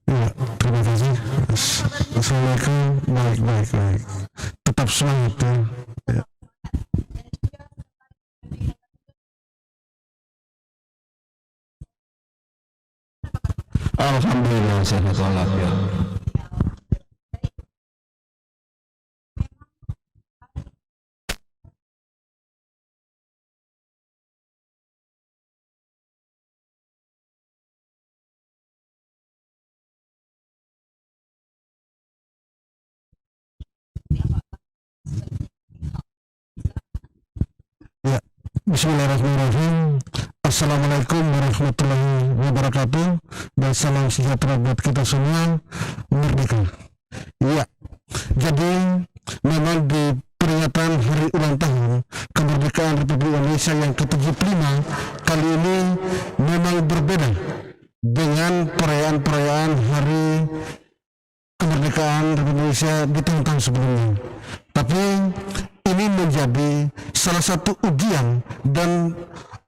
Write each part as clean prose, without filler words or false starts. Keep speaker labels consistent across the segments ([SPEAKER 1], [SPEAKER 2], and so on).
[SPEAKER 1] Ya, terima kasih. Assalamualaikum. Baik. Tetap semangat ya. Ya.
[SPEAKER 2] Alhamdulillah sehat walafiat.
[SPEAKER 1] Ya, Bismillahirrahmanirrahim. Assalamualaikum warahmatullahi wabarakatuh. Dan salam sejahtera buat kita semua. Merdeka. Ya, jadi memang di peringatan hari ulang tahun kemerdekaan Republik Indonesia yang ke-75 kali ini memang berbeda dengan perayaan-perayaan hari kemerdekaan Republik Indonesia di tahun-tahun sebelumnya. Tapi ini menjadi salah satu ujian dan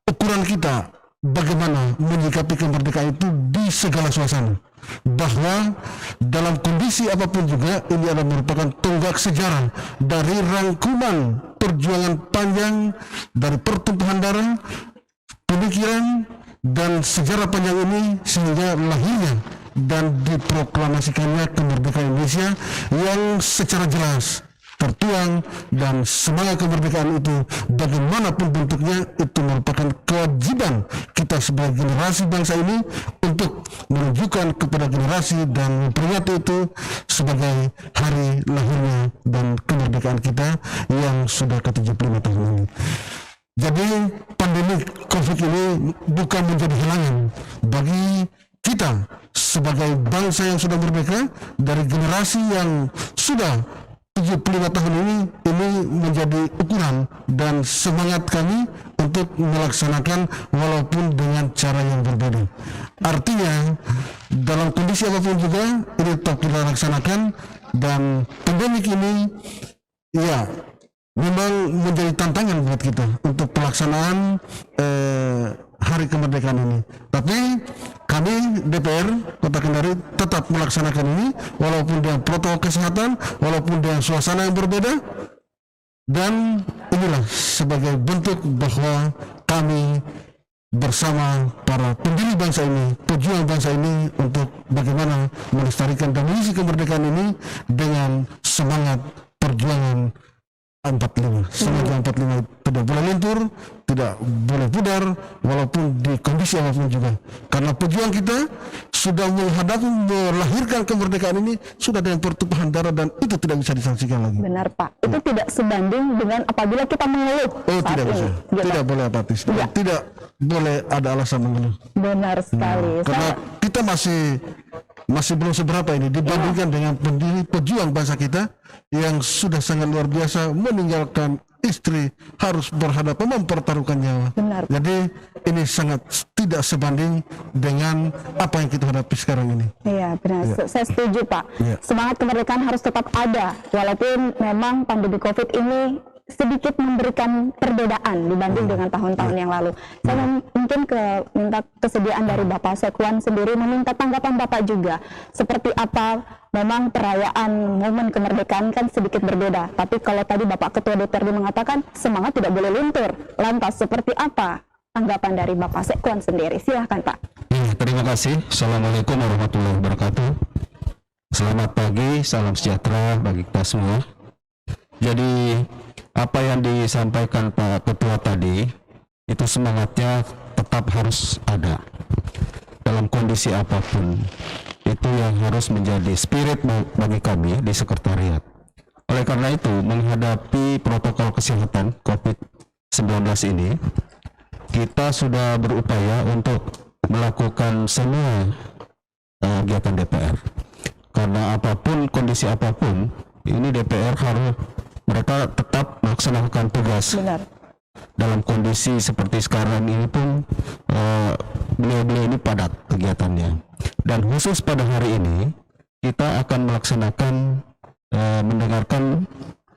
[SPEAKER 1] ukuran kita bagaimana menyikapi kemerdekaan itu di segala suasana. Bahwa dalam kondisi apapun juga ini adalah merupakan tonggak sejarah dari rangkuman perjuangan panjang dari pertumpahan darah, pemikiran dan sejarah panjang ini sehingga lahirnya dan diproklamasikannya kemerdekaan Indonesia yang secara jelas tertuang, dan semangat kemerdekaan itu bagaimanapun bentuknya itu merupakan kewajiban kita sebagai generasi bangsa ini untuk menunjukkan kepada generasi dan memperingati itu sebagai hari lahirnya dan kemerdekaan kita yang sudah ke-75 tahun ini. Jadi pandemi COVID ini bukan menjadi halangan bagi kita sebagai bangsa yang sudah merdeka dari generasi yang sudah 75 tahun ini menjadi ukuran dan semangat kami untuk melaksanakan walaupun dengan cara yang berbeda. Artinya dalam kondisi apapun juga ini tetap kita laksanakan, dan pandemik ini ya memang menjadi tantangan buat kita untuk pelaksanaan hari kemerdekaan ini. Tapi kami DPR Kota Kendari tetap melaksanakan ini walaupun dengan protokol kesehatan, walaupun dengan suasana yang berbeda, dan inilah sebagai bentuk bahwa kami bersama para pendiri bangsa ini, pejuang bangsa ini untuk bagaimana melestarikan dan mengisi kemerdekaan ini dengan semangat perjuangan 45. Semangat 45 tidak boleh lentur, tidak boleh pudar walaupun di kondisi apapun juga. Karena pejuang kita sudah menghadapi melahirkan kemerdekaan ini sudah dengan pertumpahan darah, dan itu tidak bisa disangsikan lagi.
[SPEAKER 3] Benar Pak, itu tidak sebanding dengan apabila kita mengeluh.
[SPEAKER 1] Tidak bisa, tidak boleh apatis, tidak boleh ada alasan mengeluh.
[SPEAKER 3] Benar sekali.
[SPEAKER 1] Karena kita masih belum seberapa ini dibandingkan dengan pendiri pejuang bangsa kita yang sudah sangat luar biasa, meninggalkan istri, harus berhadapan mempertaruhkan nyawa.
[SPEAKER 3] Benar.
[SPEAKER 1] Jadi ini sangat tidak sebanding dengan apa yang kita hadapi sekarang ini.
[SPEAKER 3] Iya benar, saya setuju Pak.
[SPEAKER 1] Ya.
[SPEAKER 3] Semangat kemerdekaan harus tetap ada walaupun memang pandemi COVID ini sedikit memberikan perbedaan dibanding dengan tahun-tahun yang lalu. Saya mungkin minta kesediaan dari Bapak Sekwan sendiri, meminta tanggapan Bapak juga. Seperti apa memang perayaan momen kemerdekaan kan sedikit berbeda. Tapi kalau tadi Bapak Ketua DPRD mengatakan semangat tidak boleh luntur. Lantas seperti apa tanggapan dari Bapak Sekwan sendiri? Silahkan Pak.
[SPEAKER 2] Terima kasih. Assalamualaikum warahmatullahi wabarakatuh. Selamat pagi, salam sejahtera bagi kita semua. Jadi apa yang disampaikan Pak Ketua tadi itu semangatnya tetap harus ada dalam kondisi apapun. Itu yang harus menjadi spirit bagi kami di sekretariat. Oleh karena itu, menghadapi protokol kesehatan COVID-19 ini, kita sudah berupaya untuk melakukan semua kegiatan DPR. Karena apapun, kondisi apapun, ini DPR harus mereka tetap melaksanakan tugas.
[SPEAKER 3] Benar.
[SPEAKER 2] Dalam kondisi seperti sekarang ini pun beliau-beliau ini padat kegiatannya. Dan khusus pada hari ini kita akan melaksanakan mendengarkan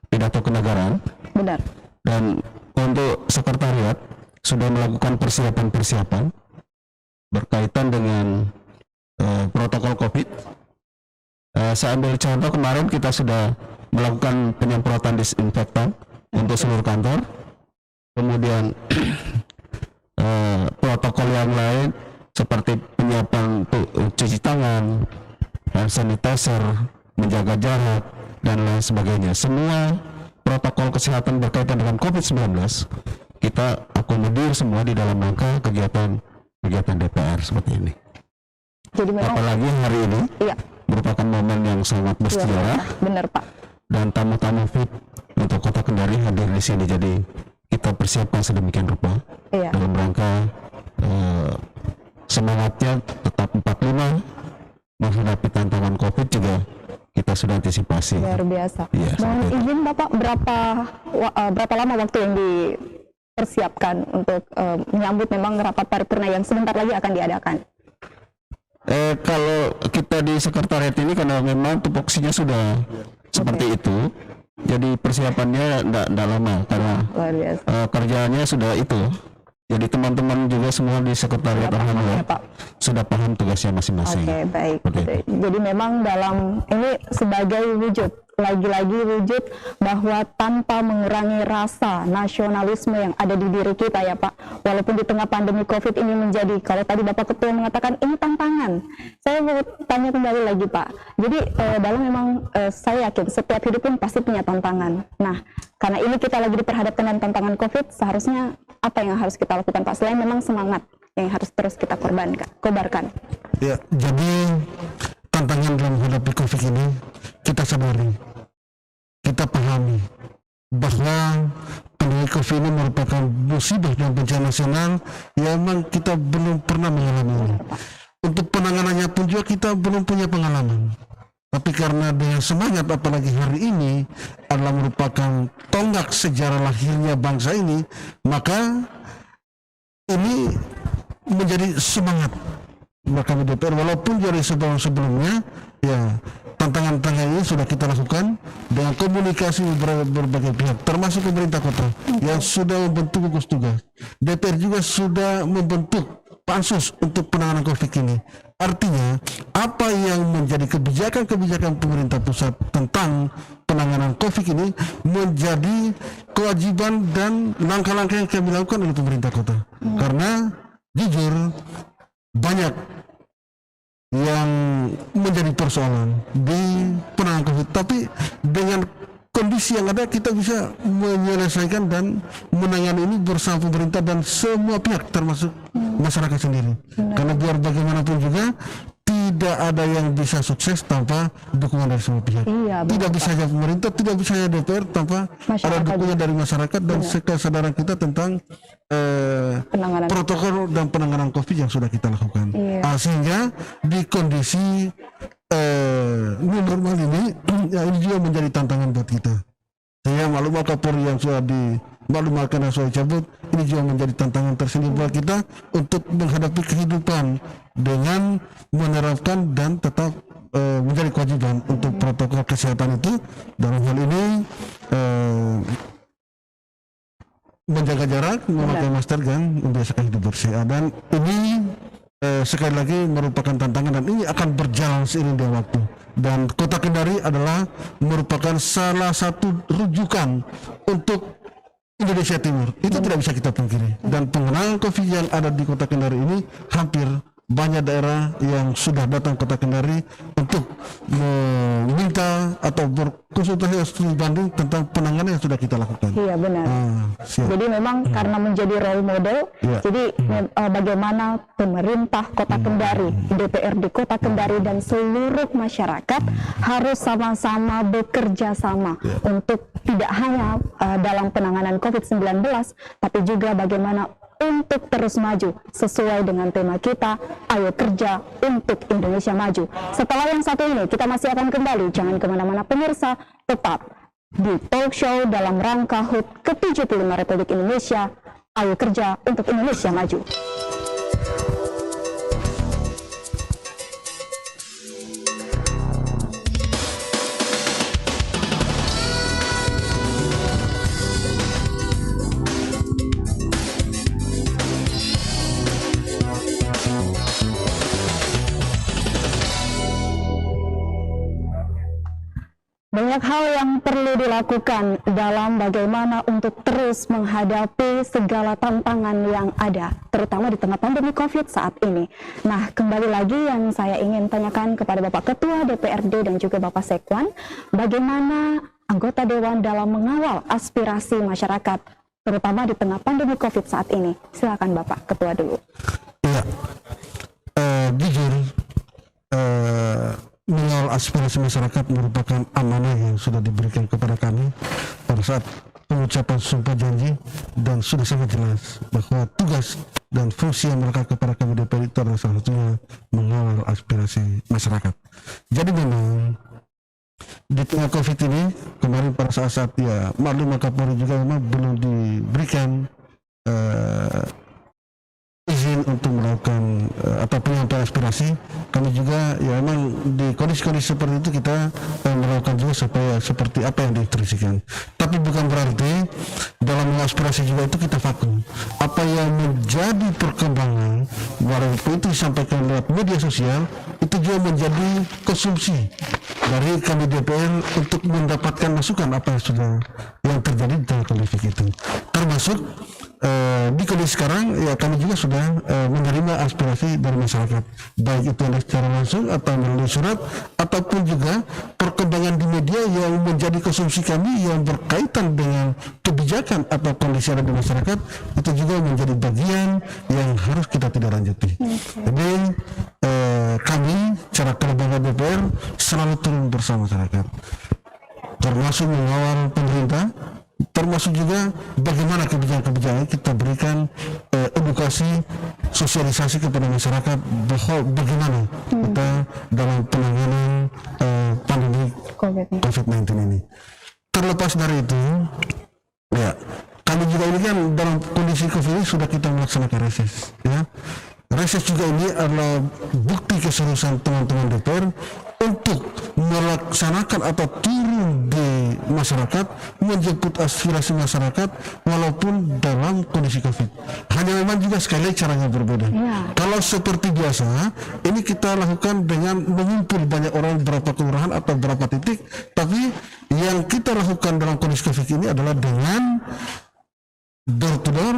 [SPEAKER 2] pidato kenegaraan.
[SPEAKER 3] Benar.
[SPEAKER 2] Dan untuk sekretariat sudah melakukan persiapan-persiapan berkaitan dengan protokol protokol COVID. Saya ambil contoh, kemarin kita sudah melakukan penyemprotan disinfektan untuk seluruh kantor. Kemudian protokol yang lain seperti penyiapan cuci tangan, hand sanitizer, menjaga jarak, dan lain sebagainya. Semua protokol kesehatan berkaitan dengan COVID-19 kita akomodir semua di dalam rangka kegiatan DPR seperti ini.
[SPEAKER 3] Jadi memang
[SPEAKER 2] Apalagi hari ini
[SPEAKER 3] iya,
[SPEAKER 2] merupakan momen yang sangat bersejarah,
[SPEAKER 3] benar Pak.
[SPEAKER 2] dan tamu-tamu VIP untuk Kota Kendari hadir di sini. Jadi kita persiapkan sedemikian rupa
[SPEAKER 3] Iya.
[SPEAKER 2] dalam rangka semangatnya tetap 45 menghadapi tantangan COVID juga kita sudah antisipasi.
[SPEAKER 3] Luar biasa.
[SPEAKER 2] Iya,
[SPEAKER 3] Mohon
[SPEAKER 2] seperti itu.
[SPEAKER 3] izin Bapak, berapa lama waktu yang dipersiapkan untuk menyambut memang rapat paripurna yang sebentar lagi akan diadakan?
[SPEAKER 2] Kalau kita di sekretariat ini karena memang tupoksinya sudah seperti itu, jadi persiapannya tidak lama karena
[SPEAKER 3] Luar biasa.
[SPEAKER 2] kerjaannya sudah itu. Jadi teman-teman juga semua di sekretariat
[SPEAKER 3] Sudah paham
[SPEAKER 2] alhamdulillah
[SPEAKER 3] ya, Pak?
[SPEAKER 2] sudah paham tugasnya masing-masing.
[SPEAKER 3] Oke, baik.
[SPEAKER 2] Seperti itu.
[SPEAKER 3] Jadi memang dalam ini sebagai wujud, lagi-lagi wujud bahwa tanpa mengurangi rasa nasionalisme yang ada di diri kita ya Pak. Walaupun di tengah pandemi COVID ini menjadi, kalau tadi Bapak Ketua mengatakan ini tantangan. Saya mau tanya kembali lagi Pak. Jadi dalam memang saya yakin setiap hidup pun pasti punya tantangan. Nah, karena ini kita lagi diperhadapkan dengan tantangan COVID, seharusnya apa yang harus kita lakukan Pak? Selain memang semangat yang harus terus kita kobarkan.
[SPEAKER 1] Ya, jadi tantangan dalam menghadapi COVID ini kita sadari, kita pahami bahwa pandemi COVID ini merupakan musibah dan bencana nasional yang memang kita belum pernah mengalami. Untuk penanganannya pun juga kita belum punya pengalaman. Tapi karena dengan semangat, apalagi hari ini adalah merupakan tonggak sejarah lahirnya bangsa ini, maka ini menjadi semangat kami DPR, walaupun dari sebelumnya ya tantangan-tantangan ini sudah kita lakukan dengan komunikasi berbagai pihak, termasuk pemerintah kota yang sudah membentuk gugus tugas. DPR juga sudah membentuk pansus untuk penanganan COVID ini. Artinya apa yang menjadi kebijakan-kebijakan pemerintah pusat tentang penanganan COVID ini menjadi kewajiban dan langkah-langkah yang kami lakukan oleh pemerintah kota. Karena jujur banyak yang menjadi persoalan di penanganan COVID, tapi dengan kondisi yang ada kita bisa menyelesaikan dan menangani ini bersama pemerintah dan semua pihak termasuk masyarakat sendiri. Karena biar bagaimanapun juga tidak ada yang bisa sukses tanpa dukungan dari semua pihak.
[SPEAKER 3] Iya,
[SPEAKER 1] Tidak
[SPEAKER 3] benar,
[SPEAKER 1] bisa hanya pemerintah, tidak bisa hanya DPR tanpa
[SPEAKER 3] Masyarakat
[SPEAKER 1] ada dukungan dari masyarakat dan kesadaran kita tentang
[SPEAKER 3] Penanganan.
[SPEAKER 1] protokol dan penanganan COVID yang sudah kita lakukan.
[SPEAKER 3] Iya.
[SPEAKER 1] Sehingga di kondisi new normal ini, ya ini juga menjadi tantangan buat kita. Sehingga maklumat Kapolri yang sudah dimaklumatkan dan sudah dicabut, ini juga menjadi tantangan tersendiri buat kita untuk menghadapi kehidupan dengan menerapkan dan tetap menjadi kewajiban untuk protokol kesehatan itu. Dalam hal ini menjaga jarak, memakai masker dan membiasakan hidup bersih. Dan ini sekali lagi merupakan tantangan dan ini akan berjalan seiring dengan waktu. Dan Kota Kendari adalah merupakan salah satu rujukan untuk Indonesia Timur. Itu tidak bisa kita pungkiri. Dan pengenangan COVID yang ada di Kota Kendari ini hampir banyak daerah yang sudah datang ke Kota Kendari untuk meminta atau berkonsultasi studi banding tentang penanganan yang sudah kita lakukan.
[SPEAKER 3] Iya benar.
[SPEAKER 1] Siap.
[SPEAKER 3] Jadi memang karena menjadi role model,
[SPEAKER 1] Iya.
[SPEAKER 3] jadi bagaimana pemerintah Kota Kendari, DPRD Kota Kendari dan seluruh masyarakat harus sama-sama bekerja sama untuk tidak hanya dalam penanganan COVID-19, tapi juga bagaimana untuk terus maju sesuai dengan tema kita, ayo kerja untuk Indonesia maju. Setelah yang satu ini, kita masih akan kembali, jangan kemana-mana pemirsa, tetap di talk show dalam rangka HUT ke-75 Republik Indonesia, ayo kerja untuk Indonesia maju. Banyak hal yang perlu dilakukan dalam bagaimana untuk terus menghadapi segala tantangan yang ada, terutama di tengah pandemi COVID saat ini. Nah, kembali lagi yang saya ingin tanyakan kepada Bapak Ketua DPRD dan juga Bapak Sekwan, bagaimana anggota Dewan dalam mengawal aspirasi masyarakat, terutama di tengah pandemi COVID saat ini. Silakan Bapak Ketua dulu.
[SPEAKER 1] Ya, jujur, mengawal aspirasi masyarakat merupakan amanah yang sudah diberikan kepada kami pada saat pengucapan sumpah janji, dan sudah sangat jelas bahwa tugas dan fungsi yang melekat kepada kami DPR itu adalah salah satunya mengawal aspirasi masyarakat. Jadi memang di tengah COVID ini kemarin pada saat ya maklum Kapolri juga memang belum diberikan izin untuk melakukan atau penyampaian aspirasi. Kami juga ya memang di kondisi-kondisi seperti itu kita melakukan juga supaya seperti apa yang diinstruksikan. Tapi bukan berarti dalam mengaspirasi juga itu kita vakum. Apa yang menjadi perkembangan walaupun itu disampaikan lewat media sosial itu juga menjadi konsumsi dari kami DPR untuk mendapatkan masukan apa yang sudah yang terjadi di tengah kondisi itu. Termasuk di kondisi sekarang ya kami juga sudah menerima aspirasi dari masyarakat, baik itu secara langsung atau melalui surat ataupun juga perkembangan di media yang menjadi konsumsi kami yang berkaitan dengan kebijakan atau kondisi ada di masyarakat, itu juga menjadi bagian yang harus kita tidak lanjuti. Jadi kami secara kelembagaan DPR selalu turun bersama masyarakat, termasuk mengawal pemerintah, termasuk juga bagaimana kebijakan-kebijakan kita berikan edukasi, sosialisasi kepada masyarakat bahwa bagaimana kita dalam penanganan pandemi COVID-19 ini. Terlepas dari itu, ya kami juga ini kan dalam kondisi COVID ini sudah kita melaksanakan reses, ya. Reses juga ini adalah bukti keseriusan teman-teman DPR untuk melaksanakan atau turun di masyarakat, menjemput aspirasi masyarakat walaupun dalam kondisi COVID. Hanya memang juga sekali lagi caranya berbeda. Kalau seperti biasa, ini kita lakukan dengan mengumpul banyak orang berapa kelurahan atau berapa titik, tapi yang kita lakukan dalam kondisi COVID ini adalah dengan door to door,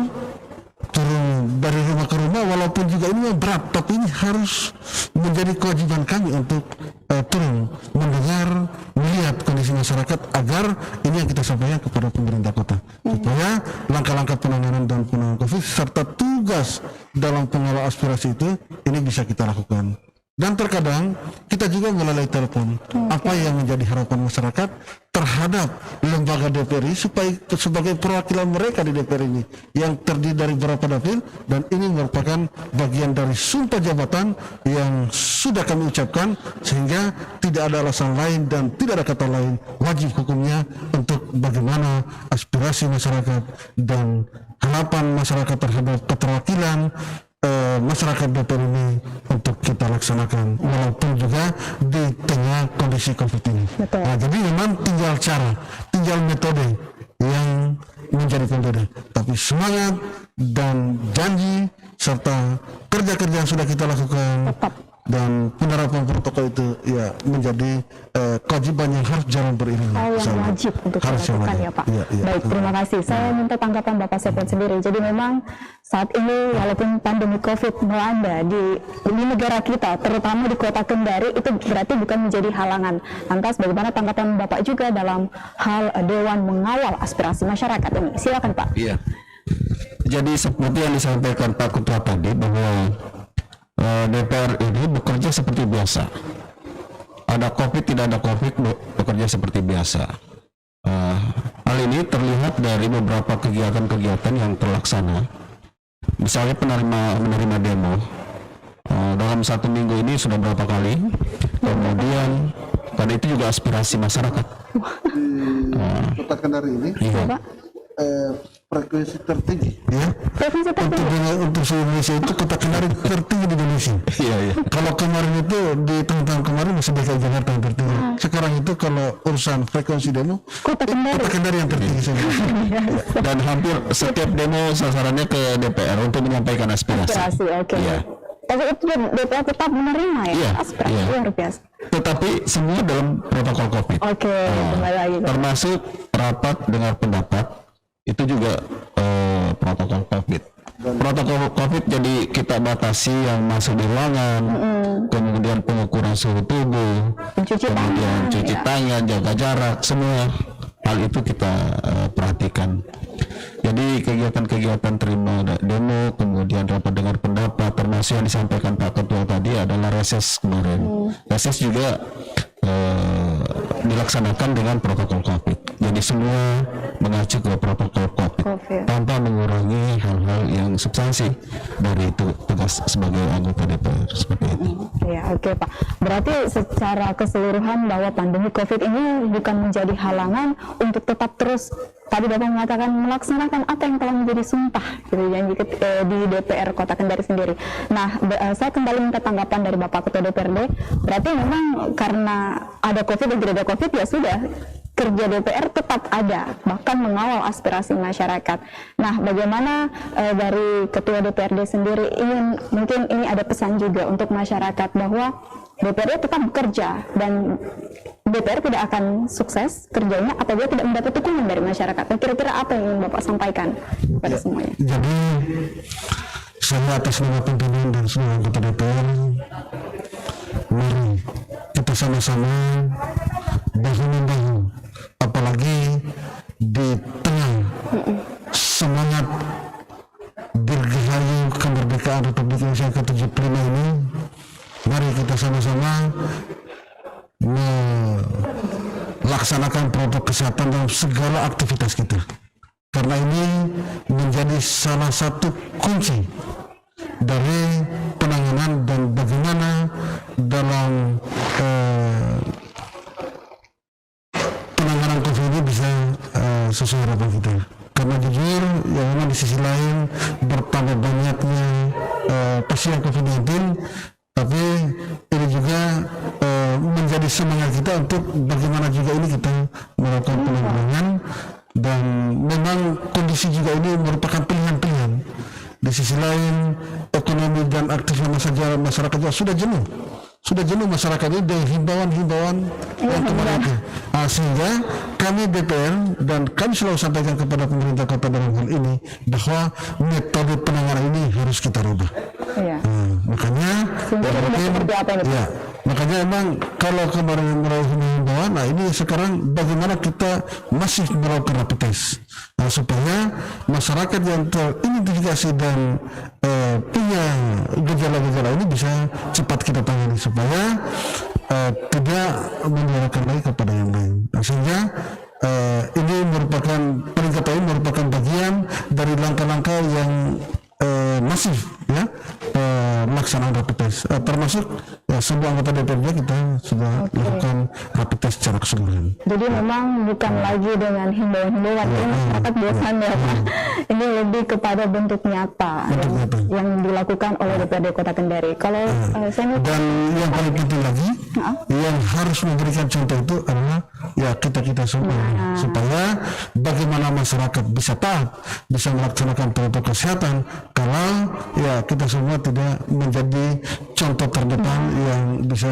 [SPEAKER 1] turun dari rumah ke rumah, walaupun juga ini berat, tapi ini harus menjadi kewajiban kami untuk turun, mendengar, melihat kondisi masyarakat agar ini yang kita sampaikan kepada pemerintah kota, supaya langkah-langkah penanganan dan penanganan COVID serta tugas dalam pengawal aspirasi itu ini bisa kita lakukan. Dan terkadang kita juga melalui telepon apa yang menjadi harapan masyarakat terhadap lembaga DPR ini supaya sebagai perwakilan mereka di DPR ini yang terdiri dari beberapa dapil, dan ini merupakan bagian dari sumpah jabatan yang sudah kami ucapkan, sehingga tidak ada alasan lain dan tidak ada kata lain, wajib hukumnya untuk bagaimana aspirasi masyarakat dan harapan masyarakat terhadap keterwakilan masyarakat DPR ini untuk kita laksanakan walaupun juga di tengah kondisi COVID ini. Nah, jadi memang tinggal cara, tinggal metode yang menjadi pembeda, tapi semangat dan janji serta kerja-kerja yang sudah kita lakukan dan penerapan protokol itu ya menjadi kewajiban yang harus jalan beriringan.
[SPEAKER 3] Hal yang wajib untuk dilakukan ya Pak.
[SPEAKER 1] Ya.
[SPEAKER 3] Baik, terima kasih. Saya minta tanggapan Bapak Sekwan sendiri. Jadi memang saat ini walaupun pandemi COVID melanda di negara kita, terutama di kota Kendari, itu berarti bukan menjadi halangan. Lantas bagaimana tanggapan Bapak juga dalam hal Dewan mengawal aspirasi masyarakat ini? Silakan Pak.
[SPEAKER 2] Iya. Jadi seperti yang disampaikan Pak Ketua tadi bahwa DPR ini bekerja seperti biasa. Ada COVID, tidak ada COVID, bekerja seperti biasa. Hal ini terlihat dari beberapa kegiatan-kegiatan yang terlaksana. Misalnya menerima demo. Dalam satu minggu ini sudah berapa kali. Kemudian, karena itu juga aspirasi masyarakat.
[SPEAKER 1] Di Kota Kendari ini,
[SPEAKER 2] Iya.
[SPEAKER 1] frekuensi tertinggi, ya.
[SPEAKER 3] Frekuensi tertinggi.
[SPEAKER 1] Untuk seluruh Indonesia itu Kota Kendari tertinggi di Indonesia.
[SPEAKER 2] Iya.
[SPEAKER 1] Kalau kemarin itu di tahun-tahun kemarin masih DKI Jakarta yang tertinggi. Sekarang itu kalau urusan frekuensi demo,
[SPEAKER 3] Kota Kendari
[SPEAKER 1] yang tertinggi.
[SPEAKER 2] Dan hampir setiap demo sasarannya ke DPR untuk menyampaikan aspirasi.
[SPEAKER 3] Oke.
[SPEAKER 2] Iya.
[SPEAKER 3] Tapi itu DPR tetap menerima ya,
[SPEAKER 2] Iya,
[SPEAKER 3] aspirasi
[SPEAKER 2] iya.
[SPEAKER 3] luar biasa.
[SPEAKER 2] Tetapi semua dalam protokol COVID.
[SPEAKER 3] Oke, kembali lagi. Pak.
[SPEAKER 2] Termasuk rapat dengar pendapat itu juga protokol COVID. Protokol COVID jadi kita batasi yang masuk di ruangan, kemudian pengukuran suhu tubuh,
[SPEAKER 3] Mencuci
[SPEAKER 2] kemudian
[SPEAKER 3] tangan,
[SPEAKER 2] cuci
[SPEAKER 3] ya.
[SPEAKER 2] tangan, jaga jarak, semua hal itu kita perhatikan. Jadi kegiatan-kegiatan terima demo, kemudian rapat dengar pendapat, termasuk yang disampaikan Pak Ketua tadi adalah reses kemarin. Reses juga dilaksanakan dengan protokol COVID. Jadi semua mengacu ke protokol COVID tanpa mengurangi hal-hal yang substansi dari itu tugas sebagai anggota DPR seperti itu.
[SPEAKER 3] Ya, oke Pak. Berarti secara keseluruhan bahwa pandemi COVID ini bukan menjadi halangan untuk tetap terus tadi Bapak mengatakan melaksanakan apa yang telah menjadi sumpah gitu janji di DPR Kota Kendari sendiri. Nah, saya kembali minta tanggapan dari Bapak Ketua DPRD. Berarti memang karena ada COVID dan tidak ada COVID ya sudah kerja DPR tetap ada, bahkan mengawal aspirasi masyarakat. Nah, bagaimana dari Ketua DPRD sendiri mungkin ini ada pesan juga untuk masyarakat bahwa DPRD tetap bekerja dan DPR tidak akan sukses kerjanya apabila tidak mendapat dukungan dari masyarakat. Nah, kira-kira apa yang ingin Bapak sampaikan pada semuanya?
[SPEAKER 1] Jadi saya atas nama pimpinan dan seluruh anggota DPR, mari kita sama-sama bahu-membahu, apalagi di tengah semangat dirgahayu kemerdekaan Republik Indonesia ke-75 ini, mari kita sama-sama melaksanakan protokol kesehatan dalam segala aktivitas kita. Karena ini menjadi salah satu kunci dari penanganan dan bagaimana dalam penanganan COVID ini bisa sesuai harapan kita. Karena jujur, ya memang di sisi lain bertambah banyaknya pasien COVID-19, tapi ini juga menjadi semangat kita untuk bagaimana juga ini kita melakukan penanggulangan. Dan memang kondisi juga ini merupakan pilihan-pilihan. Di sisi lain, ekonomi dan aktivitas masyarakat juga sudah jenuh masyarakat ini dengan himbauan-himbauan yang kemarin itu. Sehingga kami DPR dan kami selalu sampaikan kepada pemerintah kota dalam hal ini bahwa metode penanganan ini harus kita rubah.
[SPEAKER 3] Iya.
[SPEAKER 1] Makanya makanya emang kalau kemarin melakukan himbauan, nah ini sekarang bagaimana kita masih melakukan rapid test, supaya masyarakat yang teridentifikasi dan punya gejala-gejala ini bisa cepat kita tangani supaya tidak menularkan lagi kepada yang lain. Sehingga ini merupakan merupakan bagian dari langkah-langkah yang masif ya melaksanakan rapid test, termasuk ya, semua anggota DPRD kita sudah lakukan rapid test secara keseluruhan.
[SPEAKER 3] Jadi memang bukan lagi dengan himbauan-himbauan masyarakat bosan ya Pak. Ini lebih kepada bentuk nyata yang dilakukan oleh DPRD Kota Kendari. Kalau saya
[SPEAKER 1] dan yang paling penting lagi yang harus memberikan contoh itu adalah ya kita semua, supaya bagaimana masyarakat bisa taat, bisa melaksanakan protokol kesehatan kalau ya kita semua tidak menjadi contoh terdepan yang bisa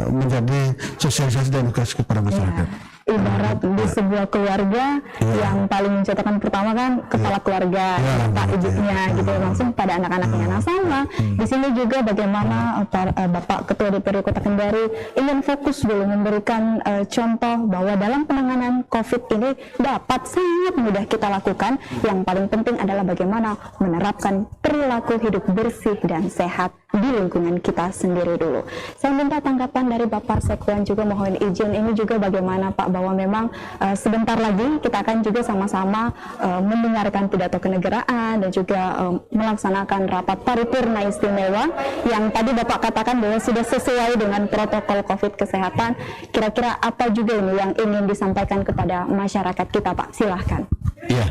[SPEAKER 1] menjadi sosialisasi dan edukasi kepada masyarakat.
[SPEAKER 3] Ibarat di sebuah keluarga yang paling mencontohkan pertama kan kepala keluarga, bapak ibunya gitu langsung pada anak-anaknya. Nah sama di sini juga bagaimana Bapak Ketua DPRD Kota Kendari ingin fokus dulu memberikan contoh bahwa dalam penanganan COVID ini dapat sangat mudah kita lakukan. Yang paling penting adalah bagaimana menerapkan perilaku hidup bersih dan sehat di lingkungan kita sendiri dulu. Saya minta tanggapan dari Bapak Sekwan juga, mohon izin ini juga bagaimana Pak, bahwa memang sebentar lagi kita akan juga sama-sama mendengarkan pidato kenegaraan dan juga melaksanakan rapat paripurna istimewa yang tadi Bapak katakan bahwa sudah sesuai dengan protokol COVID kesehatan. Kira-kira apa juga ini yang ingin disampaikan kepada masyarakat kita Pak? Silahkan.
[SPEAKER 2] Iya,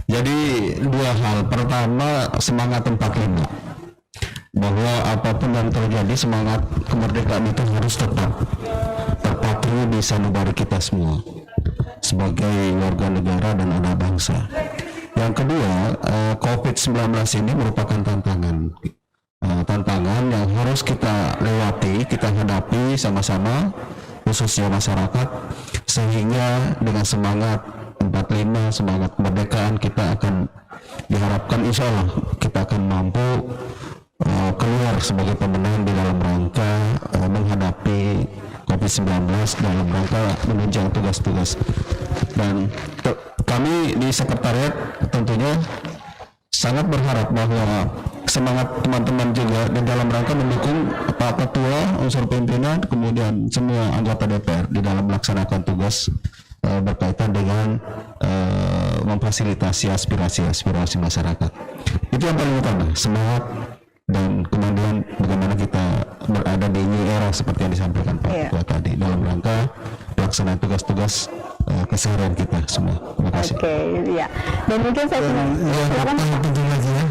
[SPEAKER 2] jadi dua hal. Pertama, semangat 45, bahwa apapun yang terjadi semangat kemerdekaan itu harus tetap terpatri di sanubari kita semua sebagai warga negara dan anak bangsa. Yang kedua, COVID-19 ini merupakan tantangan tantangan yang harus kita lewati, kita hadapi sama-sama, khususnya masyarakat, sehingga dengan semangat 45, semangat kemerdekaan, kita akan diharapkan insya Allah kita akan mampu keluar sebagai pemenang di dalam rangka menghadapi COVID-19 dalam rangka menunjang tugas-tugas. Dan kami di sekretariat tentunya sangat berharap bahwa semangat teman-teman juga di dalam rangka mendukung Pak Ketua, unsur pimpinan, kemudian semua anggota DPR di dalam melaksanakan tugas berkaitan dengan memfasilitasi aspirasi masyarakat. Itu yang paling utama, semangat, dan kemudian bagaimana kita berada di new era seperti yang disampaikan Pak Ketua tadi dalam rangka pelaksanaan tugas-tugas keseharian kita semua. Terima kasih.
[SPEAKER 3] Oke, iya. Dan mungkin saya
[SPEAKER 1] yang penting lagi ya,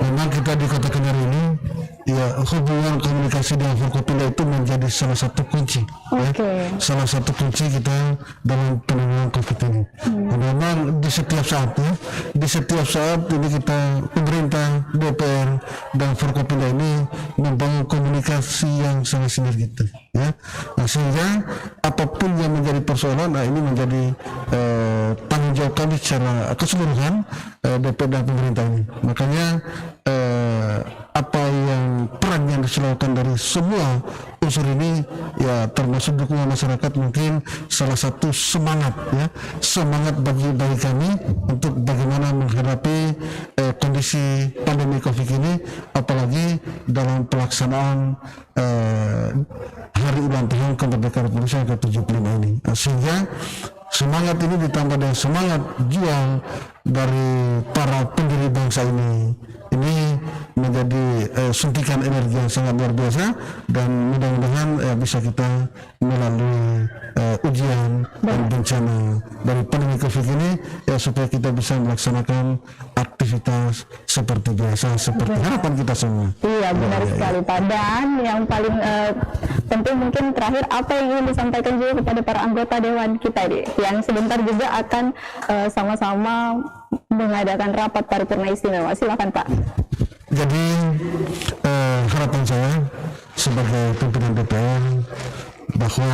[SPEAKER 1] memang kita di Kota Kendari ini ya hubungan komunikasi dengan Forkopimda itu menjadi salah satu kunci. Ya, salah satu kunci kita dalam penanganan COVID ini. Dan memang di setiap saat ini kita pemerintah, DPR dan Forkopimda ini membangun komunikasi yang sangat sinergitis. Ya, nah, sehingga apapun yang menjadi persoalan, nah ini menjadi tanggung jawab kami secara keseluruhan DPR dan pemerintah ini. Makanya apa yang peran yang dilakukan dari semua unsur ini ya termasuk dukungan masyarakat mungkin salah satu semangat bagi kami untuk bagaimana menghadapi kondisi pandemi COVID ini, apalagi dalam pelaksanaan hari ulang tahun kemerdekaan Republik Indonesia ke-75 ini. Sehingga semangat ini ditambah dengan semangat juang dari para pendiri bangsa ini menjadi suntikan energi yang sangat luar biasa, dan mudah-mudahan bisa kita melalui ujian dan bencana dari pandemi COVID ini ya, supaya kita bisa melaksanakan aktivitas seperti biasa, seperti harapan kita semua.
[SPEAKER 3] Iya, benar sekali Pak. Dan yang paling penting mungkin terakhir, apa yang ingin disampaikan juga kepada para anggota Dewan kita yang sebentar juga akan sama-sama mengadakan rapat paripurna istimewa. Silakan Pak.
[SPEAKER 1] Jadi harapan saya sebagai pimpinan DPR bahwa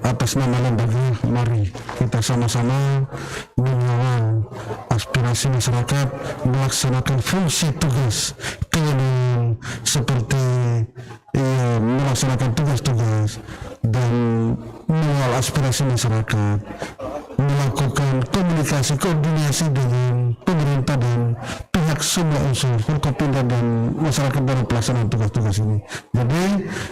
[SPEAKER 1] atas nama lembaga, mari kita sama-sama mengawal aspirasi masyarakat, melaksanakan fungsi tugas kewenangan seperti melaksanakan tugas-tugas dan mengawal aspirasi masyarakat, melakukan komunikasi koordinasi dengan pemerintah dan pihak semua unsur Forkopimda dan masyarakat dalam pelaksanaan tugas-tugas ini. Jadi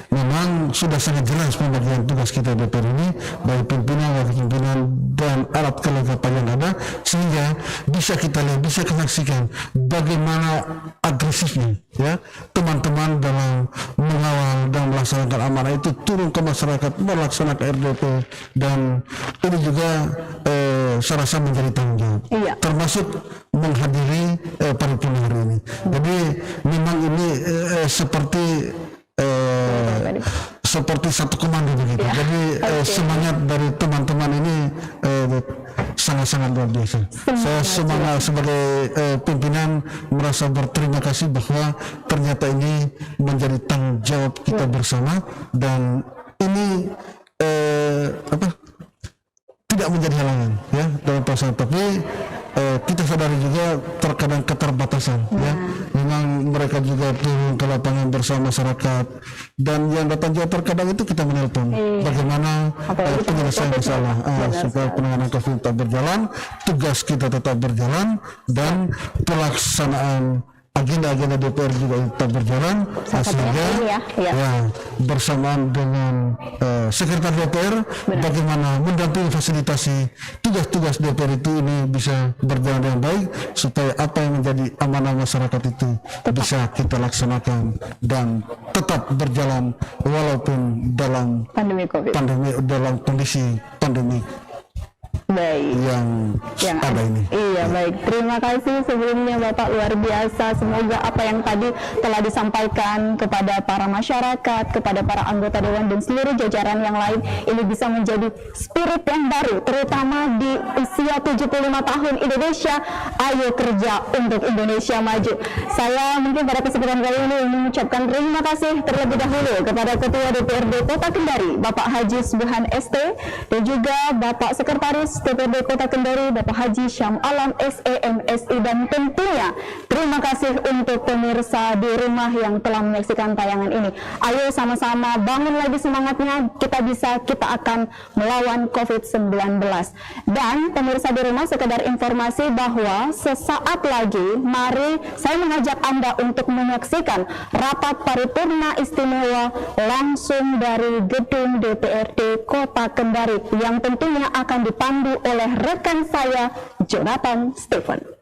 [SPEAKER 1] memang sudah sangat jelas pembagian tugas kita DPR ini, baik pimpinan, wakil pimpinan dan alat kelengkapan yang ada, sehingga bisa kita lihat, bisa kita saksikan bagaimana agresifnya ya teman-teman dalam mengawal dan melaksanakan amanah itu, turun ke masyarakat melaksanakan RDP, dan ini juga saya rasa menjadi tanggung jawab, termasuk menghadiri paripurna hari ini. Jadi memang ini seperti satu komando begitu. Jadi semangat dari teman-teman ini sangat-sangat luar biasa. Saya semangat sebagai pimpinan merasa berterima kasih bahwa ternyata ini menjadi tanggung jawab kita bersama, dan ini tidak menjadi halangan ya dalam pelaksanaan. Tapi kita sadari juga terkadang keterbatasan ya. Memang mereka juga turun ke lapangan bersama masyarakat, dan yang datang juga terkadang itu kita menelpon bagaimana penyelesaian masalah supaya penanganan COVID tetap berjalan, tugas kita tetap berjalan, dan pelaksanaan agenda-agenda DPR juga tetap berjalan, sehingga bersamaan dengan sekretariat DPR bagaimana mendampingi fasilitasi tugas-tugas DPR itu ini bisa berjalan dengan baik, supaya apa yang menjadi amanah masyarakat itu bisa kita laksanakan dan tetap berjalan walaupun dalam dalam kondisi pandemi
[SPEAKER 3] Baik.
[SPEAKER 1] yang ada ini.
[SPEAKER 3] Iya, baik. Terima kasih sebelumnya Bapak, luar biasa. Semoga apa yang tadi telah disampaikan kepada para masyarakat, kepada para anggota dewan dan seluruh jajaran yang lain ini bisa menjadi spirit yang baru, terutama di usia 75 tahun Indonesia. Ayo kerja untuk Indonesia maju. Saya mungkin pada kesempatan kali ini mengucapkan terima kasih terlebih dahulu kepada Ketua DPRD Kota Kendari, Bapak Haji Subhan ST, dan juga Bapak Sekretaris DPRD Kota Kendari, Bapak Haji Syam Alam SEMSI, dan tentunya terima kasih untuk pemirsa di rumah yang telah menyaksikan tayangan ini. Ayo sama-sama bangun lagi semangatnya, kita akan melawan COVID-19. Dan pemirsa di rumah, sekedar informasi bahwa sesaat lagi mari saya mengajak Anda untuk menyaksikan rapat paripurna istimewa langsung dari gedung DPRD Kota Kendari yang tentunya akan dipandu oleh rekan saya Jonathan Stephen.